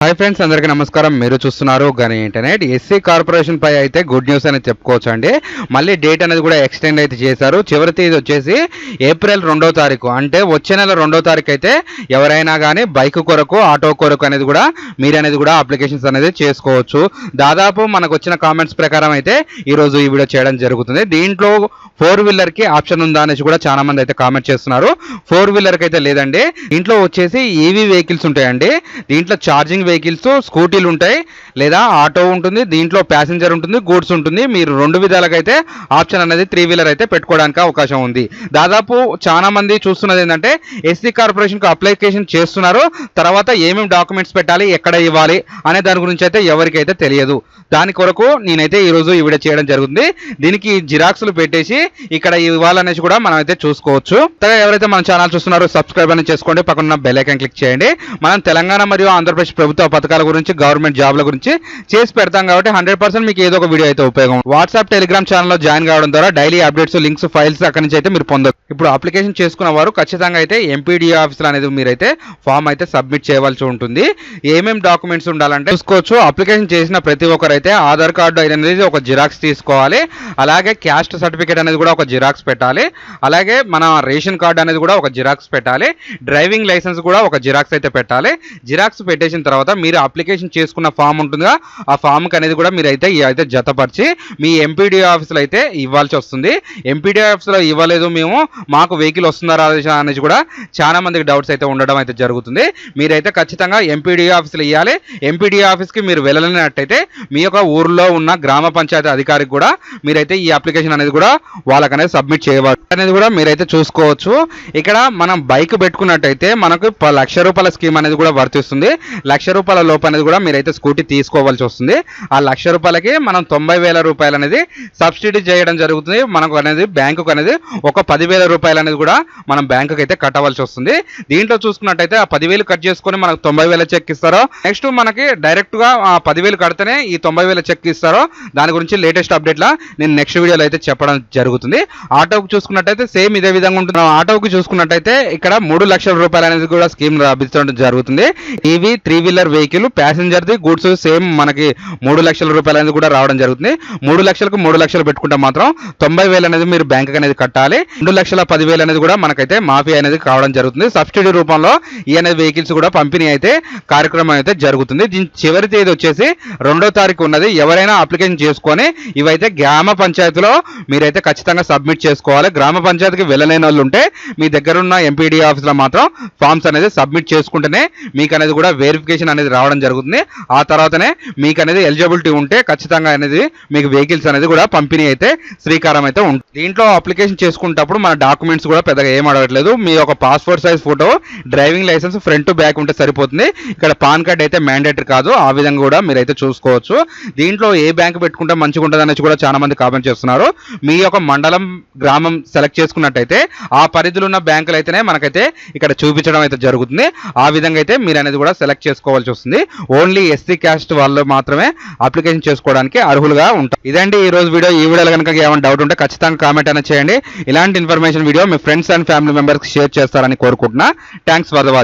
Hi friends, అందరికీ నమస్కారం. మీరు చూస్తున్నారు గని ఇంటర్నెట్. ఎస్సీ కార్పొరేషన్ పై అయితే గుడ్ న్యూస్ అనేది చెప్పుకోవచ్చు అండి. మళ్ళీ డేట్ అనేది కూడా ఎక్స్టెండ్ అయితే చేశారు. చివరి తేదీ వచ్చేసి ఏప్రిల్ 2వ తారీఖు, అంటే వచ్చే నెల 2వ తారీఖు అయితే ఎవరైనా కానీ బైక్ కొరకు, ఆటో కొరకు అనేది కూడా మీరు అనేది కూడా అప్లికేషన్స్ అనేది చేసుకోవచ్చు. దాదాపు మనకు వచ్చిన కామెంట్స్ ప్రకారం అయితే ఈరోజు ఈ వీడియో చేయడం జరుగుతుంది. దీంట్లో 4-వీలర్కి ఆప్షన్ ఉందా అనేసి కూడా చాలా మంది అయితే కామెంట్ చేస్తున్నారు. 4-వీలర్కి అయితే లేదండి. దీంట్లో వచ్చేసి ఈవీ వెహికల్స్ ఉంటాయండి. దీంట్లో ఛార్జింగ్ వెహికల్స్, స్కూటీలు ఉంటాయి, లేదా ఆటో ఉంటుంది. దీంట్లో ప్యాసింజర్ ఉంటుంది, గూడ్స్ ఉంటుంది. మీరు రెండు విధాలుగా ఆప్షన్ అనేది 3-వీలర్ అయితే పెట్టుకోవడానికి అవకాశం ఉంది. దాదాపు చాలా మంది చూస్తున్నది ఏంటంటే ఎస్సీ కార్పొరేషన్కి అప్లికేషన్ చేస్తున్నారు, తర్వాత ఏమేమి డాక్యుమెంట్స్ పెట్టాలి, ఎక్కడ ఇవ్వాలి అనే దాని గురించి అయితే ఎవరికైతే తెలియదు. దాని కొరకు నేనైతే ఈరోజు ఈ వీడియో చేయడం జరుగుతుంది. దీనికి జిరాక్స్లు పెట్టేసి ఇక్కడ ఇవ్వాలనేసి కూడా మనం అయితే చూసుకోవచ్చు. ఎవరైతే మన ఛానల్ చూస్తున్నారో సబ్స్క్రైబ్ అనేది చేసుకోండి, పక్కన బెల్ ఐకాన్ క్లిక్ చేయండి. మనం తెలంగాణ మరియు ఆంధ్రప్రదేశ్ ప్రభుత్వ పథకాల గురించి, గవర్నమెంట్ జాబ్ల గురించి చేసి పెడతాం కాబట్టి 100% మీకు ఏదో ఒక వీడియో అయితే ఉపయోగం. వాట్సాప్, టెలిగ్రామ్ ఛానల్లో జాయిన్ కావడం ద్వారా డైలీ అప్డేట్స్, లింక్స్, ఫైల్స్ అక్కడి నుంచి అయితే మీరు పొందొచ్చు. ఇప్పుడు అప్లికేషన్ చేసుకున్న వారు ఖచ్చితంగా అయితే ఎంపీడీఓ ఆఫీసులో అనేది మీరైతే ఫామ్ అయితే సబ్మిట్ చేయవలసి ఉంటుంది. ఏమేమి డాక్యుమెంట్స్ ఉండాలంటే చూసుకోవచ్చు. అప్లికేషన్ చేసిన ప్రతి ఒక్కరు అయితే ఆధార్ కార్డు అనేది ఒక జిరాక్స్ తీసుకోవాలి. అలాగే క్యాస్ట్ సర్టిఫికేట్ అనేది కూడా ఒక జిరాక్స్ పెట్టాలి. అలాగే మన రేషన్ కార్డు అనేది కూడా ఒక జిరాక్స్ పెట్టాలి. డ్రైవింగ్ లైసెన్స్ కూడా ఒక జిరాక్స్ అయితే పెట్టాలి. జిరాక్స్ పెట్టేసిన తర్వాత మీరు అప్లికేషన్ చేసుకున్న ఫామ్ ఉంటుందిగా, ఆ ఫామ్కి అనేది కూడా మీరు అయితే జతపరిచి మీ ఎంపీడీఓ ఆఫీసులో అయితే ఇవ్వాల్సి వస్తుంది. ఎంపీడీఓ ఆఫీసులో ఇవ్వలేదు మేము, మాకు వెహికల్ వస్తుందా రాదా అనేది కూడా చాలా మందికి డౌట్స్ అయితే ఉండడం అయితే జరుగుతుంది. మీరైతే ఖచ్చితంగా ఎంపీడీఓ ఆఫీసులో ఇవ్వాలి. ఎంపీడీఓ ఆఫీస్కి మీరు వెళ్ళలేనట్టయితే మీ యొక్క ఊర్లో ఉన్న గ్రామ పంచాయతీ అధికారికి కూడా మీరైతే ఈ అప్లికేషన్ అనేది కూడా వాళ్ళకనేది సబ్మిట్ చేయవచ్చు అనేది కూడా మీరైతే చూసుకోవచ్చు. ఇక్కడ మనం బైక్ పెట్టుకున్నట్టయితే మనకు ₹1,00,000 స్కీమ్ అనేది కూడా వర్తిస్తుంది. ₹1,00,000 లోపు అనేది కూడా మీరైతే స్కూటీ తీసుకోవాల్సి వస్తుంది. ఆ ₹1,00,000కి మనం ₹90,000 అనేది సబ్సిడీ చేయడం జరుగుతుంది. మనకు అనేది బ్యాంకుకు అనేది ఒక ₹10,000 అనేది కూడా మనం బ్యాంకుకి అయితే కట్టవలసి వస్తుంది. దీంట్లో చూసుకున్నట్టయితే ఆ 10,000 కట్ చేసుకొని మనకు 90,000 చెక్ ఇస్తారో, నెక్స్ట్ మనకి డైరెక్ట్గా ఆ 10,000 కడితేనే ఈ 90,000 చెక్ ఇస్తారో, దాని గురించి లేటెస్ట్ అప్డేట్లా నేను నెక్స్ట్ వీడియోలో అయితే చెప్పడం జరుగుతుంది. ఆటోకి చూసుకున్నట్టయితే సేమ్ ఇదే విధంగా ఉంటుంది. ఆటోకి చూసుకున్నట్టయితే ఇక్కడ ₹3,00,000 అనేది కూడా స్కీమ్ లభించడం జరుగుతుంది. ఇవి 3-వీలర్ వెహికల్, ప్యాసింజర్ది, గూడ్స్ సేమ్ మనకి ₹3,00,000 అనేది కూడా రావడం జరుగుతుంది. 3,00,000కు 3,00,000 పెట్టుకుంటే మాత్రం 90,000 అనేది మీరు బ్యాంక్ అనేది కట్టాలి. 2,10,000 అనేది కూడా మనకైతే మాఫీ అనేది కావడం జరుగుతుంది. సబ్సిడీ రూపంలో ఈ అనేది వెహికల్స్ కూడా పంపిణీ అయితే కార్యక్రమం అయితే జరుగుతుంది. దీని చివరి తేదీ వచ్చేసి 2వ తారీఖు ఉన్నది. ఎవరైనా అప్లికేషన్ చేసుకొని ఇవైతే గ్రామ పంచాయతీలో మీరైతే ఖచ్చితంగా సబ్మిట్ చేసుకోవాలి. గ్రామ పంచాయతీకి వెళ్ళలేని వాళ్ళు ఉంటే మీ దగ్గర ఉన్న ఎంపీడీ ఆఫీస్లో మాత్రం ఫామ్స్ అనేది సబ్మిట్ చేసుకుంటేనే మీకు అనేది కూడా వెరిఫికేషన్ అనేది రావడం జరుగుతుంది. ఆ తర్వాతనే మీకు అనేది ఎలిజిబిలిటీ ఉంటే ఖచ్చితంగా అనేది మీకు వెహికల్స్ అనేది కూడా పంపిణీ అయితే శ్రీకారం అయితే ఉంటుంది. దీంట్లో అప్లికేషన్ చేసుకునేటప్పుడు మన డాక్యుమెంట్స్ కూడా పెద్దగా ఏం అడగట్లేదు. మీ యొక్క passport size photo, driving licence front to back ఉంటే సరిపోతుంది. ఇక్కడ పాన్ కార్డ్ అయితే మ్యాండేటరీ కాదు. ఆ విధంగా కూడా మీరైతే చూసుకోవచ్చు. దీంట్లో ఏ బ్యాంక్ పెట్టుకుంటే మంచిగా ఉంటుంది అనేసి కూడా చాలా మంది కామెంట్ చేస్తున్నారు. మీ యొక్క మండలం, గ్రామం సెలెక్ట్ చేసుకున్నట్టయితే ఆ పరిధిలో ఉన్న బ్యాంకులు అయితేనే మనకైతే ఇక్కడ చూపించడం అయితే జరుగుతుంది. ఆ విధంగా అయితే మీరు అనేది కూడా సెలెక్ట్ చేసుకోవాల్సి వస్తుంది. ఓన్లీ ఎస్సీ క్యాస్ట్ వాళ్ళు మాత్రమే అప్లికేషన్ చేసుకోవడానికి అర్హులుగా ఉంటారు. ఇదండి ఈ రోజు వీడియో. ఈ వీడియోలో కనుక ఏమైనా డౌట్ ఉంటే ఖచ్చితంగా కామెంట్ అనేది చేయండి. ఇలాంటి information video me friends and family మెంబర్స్కి షేర్ చేస్తారని కోరుకుంటున్నా. Thanks for the watching.